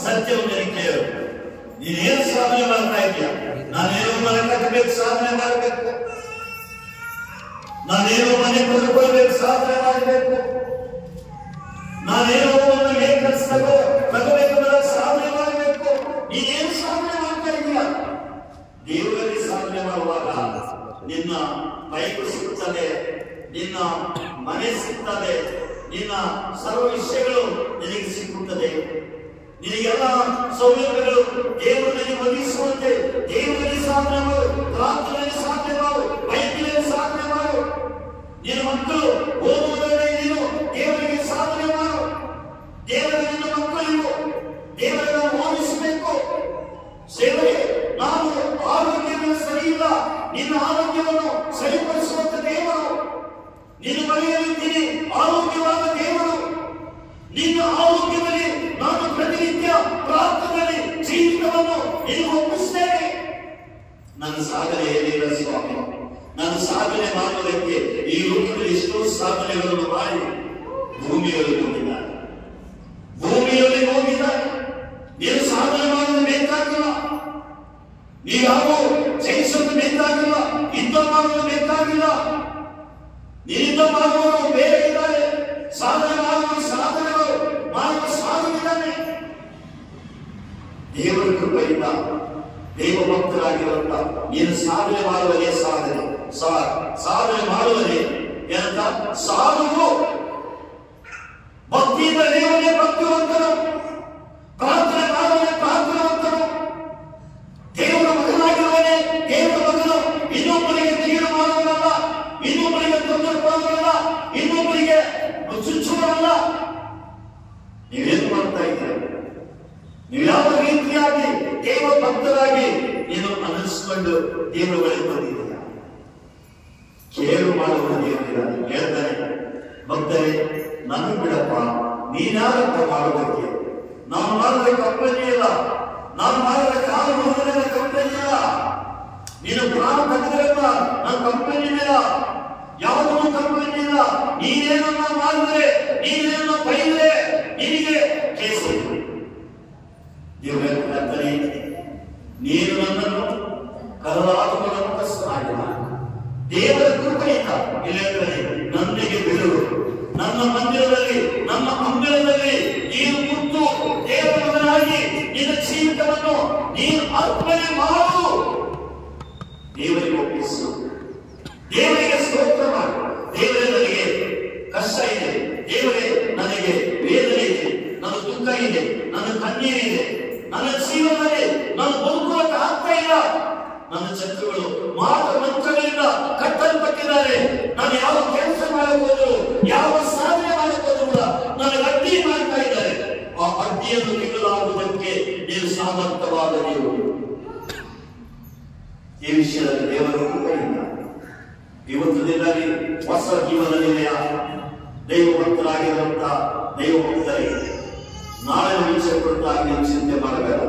ಸತ್ಯವನ್ನು ಕೇಳು. ನೀನೇನು ಸಾಧನೆ ಮಾಡ್ತಾ ಇದೆಯಾ? ನಾನೇನೋ ಮನೆ ಕಟ್ಟಬೇಕು, ಸಾಧನೆ ಮಾಡಬೇಕು. ನಾನೇನೋ ಮನೆ ಕೊಂಡುಕೊಳ್ಬೇಕು, ಸಾಧನೆ ಮಾಡಬೇಕು. ನಾನೇನೋ ಒಂದು ಲೇಖನ ತಗೋಬೇಕಂದ್ರೆ ಸಾಧನೆ ಮಾಡಬೇಕು. ನೀನೇನು ಸಾಧನೆ ಮಾಡ್ತಾ ಇದೀಯ? ದೇವರಲ್ಲಿ ಸಾಧನೆ ಮಾಡುವಾಗ ನಿನ್ನ ಬೈಕ್ ಸಿಗ್ತದೆ, ನಿನ್ನ ಮನೆ ಸಿಗ್ತದೆ, ನಿನ್ನ ಸರ್ವ ವಿಷಯಗಳು ನಿನಗೆ ಸಿಕ್ಕುತ್ತದೆ. ನಿನಗೆಲ್ಲ ಸೌಲಭ್ಯಗಳು ದೇವರಲ್ಲಿ ಒದಗಿಸುವಂತೆ ದೇವರಲ್ಲಿ ಸಾಧನೆ ಮಾಡು, ಪ್ರಾರ್ಥನೆಯಲ್ಲಿ ಸಾಧನೆ ಮಾಡು, ಬೈಕಿನಲ್ಲಿ ಸಾಧನೆ ಮಾಡು. ನಿನ್ನ ಮಕ್ಕಳು ಓದುವುದರಲ್ಲಿ ನೀನು ದೇವರಿಗೆ ಸಾಧನೆ ಮಾಡು. ದೇವರ ನಿನ್ನ ಮಕ್ಕಳಿಗೂ ದೇವರನ್ನು ಓದಿಸಬೇಕು. ಸೇವೆ ನಾನು ಆರೋಗ್ಯವನ್ನು ಸರಿ ಇಲ್ಲ, ನಿನ್ನ ಆರೋಗ್ಯವನ್ನು ಸರಿಪಡಿಸುವಂತ ದೇವರು ನಿನ್ನ ಬಳಿಯಲ್ಲಿದ್ದೀನಿ. ಆರೋಗ್ಯವಾದ ದೇವರು ನಿನ್ನ ಆರೋಗ್ಯದಲ್ಲಿ ನಾನು ಪ್ರತಿನಿತ್ಯ ಪ್ರಾರ್ಥನೆಯಲ್ಲಿ ಜೀವಿತವನ್ನು ನಿನಗೆ ಒಪ್ಪಿಸ್ತೇನೆ. ನನ್ನ ಸಾಧನೆ ಏನಿಲ್ಲ ಸ್ವಾಮಿ. ನಾನು ಸಾಧನೆ ಮಾಡುವುದಕ್ಕೆ ಈ ಲೋಕದಲ್ಲಿ ಎಷ್ಟೋ ಸಾಧನೆಗಳನ್ನು ಮಾಡಿ ಭೂಮಿಯಲ್ಲಿ ಹೋಗಿದ್ದಾರೆ. ಭೂಮಿಯಲ್ಲಿ ಹೋಗಿದ್ದಾರೆ. ನೀನು ಸಾಧನೆ ಮಾಡೋದು ಬೇಕಾಗಿಲ್ಲ. ನೀವ್ಯಾವ ಜಯಿಸೋದು ಬೇಕಾಗಿಲ್ಲ. ಯುದ್ಧ ಮಾಡೋದು ಬೇಕಾಗಿಲ್ಲ. ಯುದ್ಧ ಮಾಡುವವರು ಬೇರೆ ಇದ್ದಾರೆ. ಸಾಧನೆ ಮಾಡುವ ಸಾಧನೆಗಳಿದ್ದಾನೆ. ದೇವರ ಕೃಪೆಯಿಂದ ದೇವ ಭಕ್ತರಾಗಿರುವಂತ ನೀನು ಸಾಧನೆ ಮಾಡುವದೇ ಸಾಧನೆ. ಸಾಧನೆ ಮಾಡುವದೇ ಏನಂತ? ಸಾಧುವು ಭಕ್ತಿಯಿಂದ ದೇವರೇ ಭಕ್ತಿವಂತರು, ಪ್ರಾರ್ಥನೆ ಮಾಡುವನೇ ಪ್ರಾರ್ಥನಾವಂತರು, ದೇವರ ಮಗನಾಗಿರುವನೇ ದೇವರ ಮಗನು. ಇನ್ನೊಬ್ಬರಿಗೆ ಕೀಳು ಮಾಡುವನಲ್ಲ, ಇನ್ನೊಬ್ಬರಿಗೆ ತೊಂದರೆ ಕೊಡುವನಲ್ಲ, ಇನ್ನೊಬ್ಬರಿಗೆ ಚುಚ್ಚುವನಲ್ಲ. ನೀವೇನು ಮಾಡ್ತಾ ಇದ್ದೀರ? ನೀವು ಯಾವ ರೀತಿಯಾಗಿ ದೇವ ಭಕ್ತರಾಗಿ ನೀನು ಅನಿಸ್ಕೊಂಡು ದೇವರ ಬಳಿ ಬಂದಿದ್ದೀಯ? ಕೇಳು ಮಾಡುವ ದೇವರ ಹೇಳ್ತಾನೆ, ಭಕ್ತರೇ ನನಗೆ ಬಿಡಪ್ಪ, ನೀನಾರಪ್ಪ ಮಾಡೋದಕ್ಕೆ. ನಾನು ಮಾಡಿದ ಕಂಪನಿ ಇಲ್ಲ, ನಾನು ಮಾಡಿದ ಕಾನೂನು ಕಂಪನಿ ಇಲ್ಲ. ನೀನು ಪ್ರಾಣ ತೆಗೆದ್ರಲ್ಲ, ನನ್ನ ಕಂಪನಿ ಇಲ್ಲ, ಯಾವುದೂ ಕಂಪನಿ ಇಲ್ಲ. ನೀನೇನನ್ನ ಮಾಡಿದ್ರೆ, ನೀನೇನನ್ನ ಬೈದ್ರೆ ನಿನಗೆ ಕೇಸು. ದೇವರ ಹೇಳ್ತಾನೆ, ನೀನು ನನ್ನನ್ನು ಕರಲಾಟದ ಮುಖಸ್ಥನಾಗಿಲ್ಲ. ದೇವರ ಕೃಪೆಯಿಂದ ಇಲ್ಲಿ ಹೇಳ್ತಾನೆ, ನನಗೆ ಬಿಡು. ನನ್ನ ಮಂದಿರದಲ್ಲಿ, ನನ್ನ ಅಂಗಳದಲ್ಲಿ ನೀನು ಕೂತು ದೇವರ ಮಗನಾಗಿ ನಿನ್ನ ಜೀವಿತವನ್ನು ನೀನು ಅರ್ಪಣೆ ಮಾಡು. ದೇವರಿಗೆ ಒಪ್ಪಿಸು, ದೇವರಿಗೆ ಸ್ತೋತ್ರ ಮಾಡು. ದೇವರೇ ನನಗೆ ಕಷ್ಟ ಇದೆ, ದೇವರೇ ನನಗೆ ವೇದನೆ ಇದೆ, ನನ್ನ ದುಃಖ ಇದೆ, ನನ್ನ ಕಣ್ಣೀರಿದೆ, ನನ್ನ ಜೀವನದಲ್ಲಿ ನಾನು ಬದುಕುವಂತ ಆಗ್ತಾ ಇಲ್ಲ. ನನ್ನ ಶತ್ರುಗಳು ಮಂತ್ರಗಳಿಂದ ಕಟ್ಟಲ್ಪಟ್ಟಿದ್ದಾರೆ. ನಾನು ಯಾವ ಕೆಲಸ ಮಾಡಬಹುದು, ಯಾವ ಸಾಧನೆ ಮಾಡಬಹುದು ಕೂಡ ನನಗೆ ಅಡ್ಡಿ ಮಾಡ್ತಾ ಇದ್ದಾರೆ. ಆ ಅಡ್ಡಿಯನ್ನು ತೆಗೆದುಕೊಳ್ಳುವುದಕ್ಕೆ ನೀನು ಸಾಮರ್ಥ್ಯವಾದ ನೀವು. ಈ ವಿಷಯದಲ್ಲಿ ದೇವರ ಕೃಪೆಯಿಂದ ಇವತ್ತು ದಿನದಲ್ಲಿ ಹೊಸ ಜೀವನ ನಿಲಯ ದೈವ ಭಕ್ತರಾಗಿರುವಂತ ದೈವ ಭಕ್ತರಿಗೆ ನಾಳೆ ವಿಷಯ ಕುರಿತಾಗಿ ನೀನು ಚಿಂತೆ ಮಾಡಬೇಡ.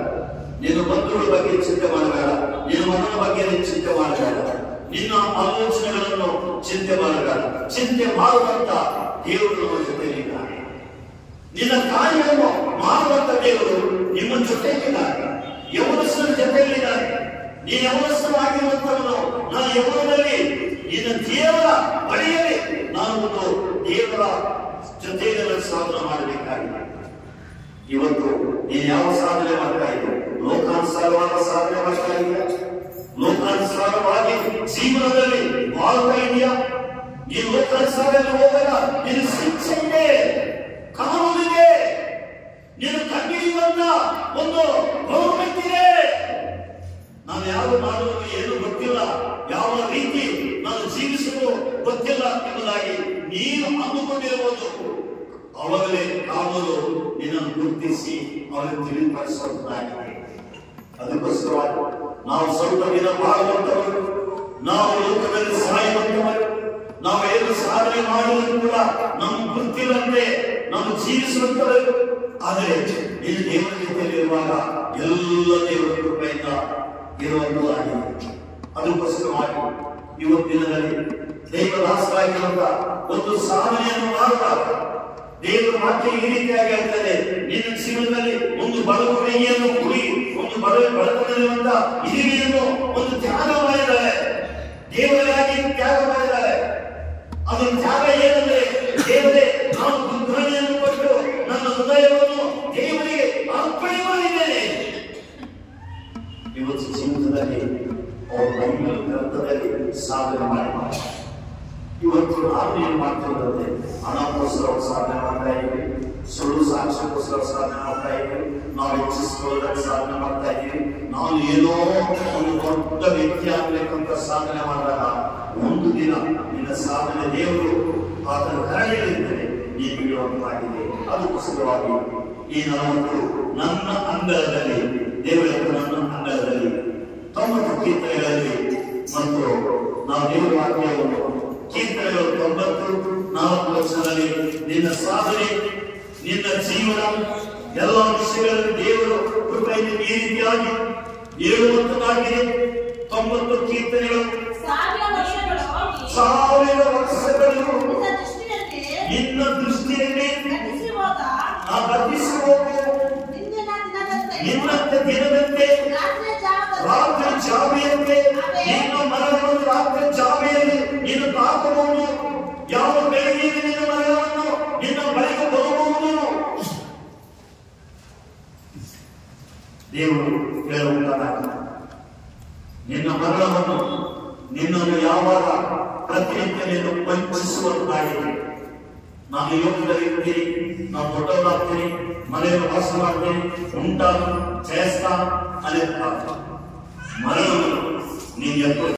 ನೀನು ಬಂಧುಗಳ ಬಗ್ಗೆ ಚಿಂತೆ ಮಾಡಬೇಡ. ನಿನ್ನ ಮಗನ ಬಗ್ಗೆ ಚಿಂತೆ ಮಾಡಬೇಡ. ನಿನ್ನ ಆಲೋಚನೆಗಳನ್ನು ಚಿಂತೆ ಮಾಡಬೇಡ. ಚಿಂತೆ ಮಾಡುವಂತ ದೇವರು ನಮ್ಮ ಜೊತೆಯಲ್ಲಿದ್ದಾನೆ. ನಿನ್ನ ಕಾರ್ಯವನ್ನು ಮಾಡುವಂತ ದೇವರು ನಿಮ್ಮ ಜೊತೆಯಲ್ಲಿದ್ದಾನೆ. ಯೌವನಸ್ಥರ ಜೊತೆಯಲ್ಲಿದ್ದಾನೆ. ನೀನು ಯೌವನಸ್ಥರಾಗಿರುವಂತವನು, ನಾನು ಯೌವನದಲ್ಲಿ ನಿನ್ನ ದೇವರ ಬಳಿಯಲ್ಲಿ ನಾನು ಒಂದು ದೇವರ ಜೊತೆಯಲ್ಲಿ ಸಾಧನೆ ಮಾಡಬೇಕಾಗಿದೆ. ಇವತ್ತು ನೀನು ಯಾವ ಸಾಧನೆ ಮಾಡ್ತಾ ಇದ್ದೀಯ? ಲೋಕಾನುಸಾರವಾದ ಸಾಧನೆ ಮಾಡ್ತಾ ಇದೆಯಾ? ಲೋಕಾನುಸಾರವಾಗಿ ಜೀವನದಲ್ಲಿ ಬಾಳ್ತಾ ಇದೆಯಾ? ಈ ಲೋಕಾನುಸಾರದಲ್ಲಿ ಹೋದಾಗ ನಿನ್ನ ಶಿಕ್ಷೆ ಇದೆ, ಕಾನೂನಿದೆ, ನಿನ್ನ ಕಣ್ಣಿರುವಂತ ಒಂದು ಗೌರ್ಮೆಂಟ್ ಇದೆ. ನಾನು ಯಾವ ಮಾಡುವುದು ಏನು ಗೊತ್ತಿಲ್ಲ, ಯಾವ ರೀತಿ ನಾನು ಜೀವಿಸುವುದು ಗೊತ್ತಿಲ್ಲ ಎಂಬುದಾಗಿ ನೀನು ಅಂದುಕೊಂಡಿರುವುದು. ಅವಾಗಲೇ ಕಾನೂನು ನಿನ್ನನ್ನು ಗುರುತಿಸಿ ಅವರಿಗೆ ತಿಳಿಪಡಿಸುವಂತಾಗಿದೆ. ಅದಕ್ಕೋಸ್ಕರವಾಗಿ ನಾವು ಸ್ವಲ್ಪ ದಿನ ಬಾಳುವಂತವರು, ನಾವು ಲೋಕದಲ್ಲಿ ಸಾಯುವಂತವರು, ನಾವು ಏನು ಸಾಧನೆ ಮಾಡುವುದು ಕೂಡ ನಮ್ಮ ಗೊತ್ತಿಲ್ಲಂತೆ ನಾವು ಜೀವಿಸುವಂತವರು. ಆದರೆ ಇಲ್ಲಿ ದೇವರ ಜೊತೆಯಲ್ಲಿರುವಾಗ ಎಲ್ಲ ದೇವರ ಕೃಪೆಯಿಂದ ಇರುವಂತದ್ದಾಗಿದೆ. ಅದಕ್ಕೋಸ್ಕರವಾಗಿ ಇವತ್ತಿನದಲ್ಲಿ ದೈವದಾಸರಾಗಿರುವಂತ ಒಂದು ಸಾಧನೆಯನ್ನು ಮಾಡುವಾಗ ದೇವರ ವಾಕ್ಯ ಈ ರೀತಿಯಾಗಿ ಹೇಳ್ತಾರೆ, ನಿನ್ನ ಜೀವನದಲ್ಲಿ ಒಂದು ಬಡವಣಿಗೆಯನ್ನು ಕುಡಿ, ಒಂದು ಬಡತನದ ಹಿರಿಮೆಯನ್ನು ಒಂದು ತ್ಯಾಗ ಮಾಡಿದ್ದಾರೆ, ದೇವರಾಗಿ ತ್ಯಾಗ ಮಾಡಿದ್ದಾರೆ. ಅದು ತ್ಯಾಗ ಏನಂದ್ರೆ, ದೇವರೇ ನಾನು ದುರ್ಘಟನೆಯನ್ನು ಕೊಟ್ಟು ನನ್ನ ಹೃದಯವನ್ನು ದೇವರಿಗೆ ಅರ್ಪಣೆ ಮಾಡಿದ್ದೇನೆ. ಇವತ್ತು ಜೀವಿತದಲ್ಲಿ ಅವರು ಬೈಬಲ್ ಗ್ರಂಥದಲ್ಲಿ ಸಾಧನೆ ಮಾಡಿ ಇವತ್ತು ನಾವು ಏನು ಮಾಡ್ತಿರೋದಂತೆ ಹಣಕ್ಕೋಸ್ಕರ ಸಾಧನೆ ಮಾಡ್ತಾ ಇದ್ದೀವಿ, ಸುಳ್ಳು ಸಾಕ್ಷ್ಯಕ್ಕೋಸ್ಕರ ಸಾಧನೆ ಮಾಡ್ತಾ ಇದ್ದೀವಿ, ನಾವು ಹೆಚ್ಚಿಸ್ಕೊಳ್ಳೋದಕ್ಕೆ ಸಾಧನೆ ಮಾಡ್ತಾ ಇದ್ದೀವಿ. ನಾವು ಏನೋ ಒಂದು ದೊಡ್ಡ ವ್ಯಕ್ತಿ ಆಗ್ಬೇಕಂತ ಸಾಧನೆ ಮಾಡಿದಾಗ ಒಂದು ದಿನ ನಿನ್ನ ಸಾಧನೆ ದೇವರು ಆತನ ಕರಡಿಗಳಿದ್ದರೆ ನೀನು ಬಿಡುವಂತಾಗಿದೆ. ಅದಕ್ಕೋಸ್ಕರವಾಗಿ ಈ ನಾವು ನನ್ನ ಅಂಗಳದಲ್ಲಿ ದೇವರ ನನ್ನ ಅಂಗಳದಲ್ಲಿ 90 ಕೀರ್ತನೆಗಳಲ್ಲಿ ಮತ್ತು ನಾವು ದೇವರ ವಾಕ್ಯವನ್ನು ಕೀರ್ತನೆಗಳು 94 ವರ್ಷದಲ್ಲಿ ನಿನ್ನ ಸಾಧನೆ, ನಿನ್ನ ಜೀವನ ಎಲ್ಲ ವಿಷಯಗಳಲ್ಲಿ ದೇವರು ಕೃಪೆಯನ್ನು ಈ ರೀತಿಯಾಗಿ ಹೇಳುವಂತದಾಗಿದೆ. 90 ಕೀರ್ತನೆಗಳು 1000 ವರ್ಷಗಳು ನಿನ್ನ ದೃಷ್ಟಿಯಲ್ಲಿ ಗತಿಸಿ ಹೋಗು. ನಿನ್ನಂತೆ ದಿನದಂತೆ ರಾತ್ರಿ ಜಾವೆಯಂತೆ ನಿನ್ನ ಮರಣವನ್ನು ರಾತ್ರಿ ಜಾವೆಯಲ್ಲಿ ನೀನು ತಾಕಬಹುದು. ಯಾವ ಬೆಳಗ್ಗೆ ನಿನ್ನ ಮರಣವನ್ನು ನಿನ್ನ ಬಳಿಗೆ ಬರಬಹುದು. ದೇವರು ಹೇಳುವಂತಾಗ ನಿನ್ನ ಮರಣವನ್ನು ನಿನ್ನನ್ನು ಯಾವಾಗ ಪ್ರತಿನಿತ್ಯ ನೀನು ವಂಚಿಸುವಂತಾಗಿದೆ. ನಾನು ಯೋಗ್ಯರಿರ್ತೀನಿ, ನಾನು ದೊಡ್ಡವರಾಗ್ತೀನಿ, ಮನೆಯನ್ನು ವಾಸ ಮಾಡ್ತೀನಿ, ಉಂಟಾಗ ಜಯಸ್ತಾ ಅದೇ ಮರಣವನ್ನು ನೀನು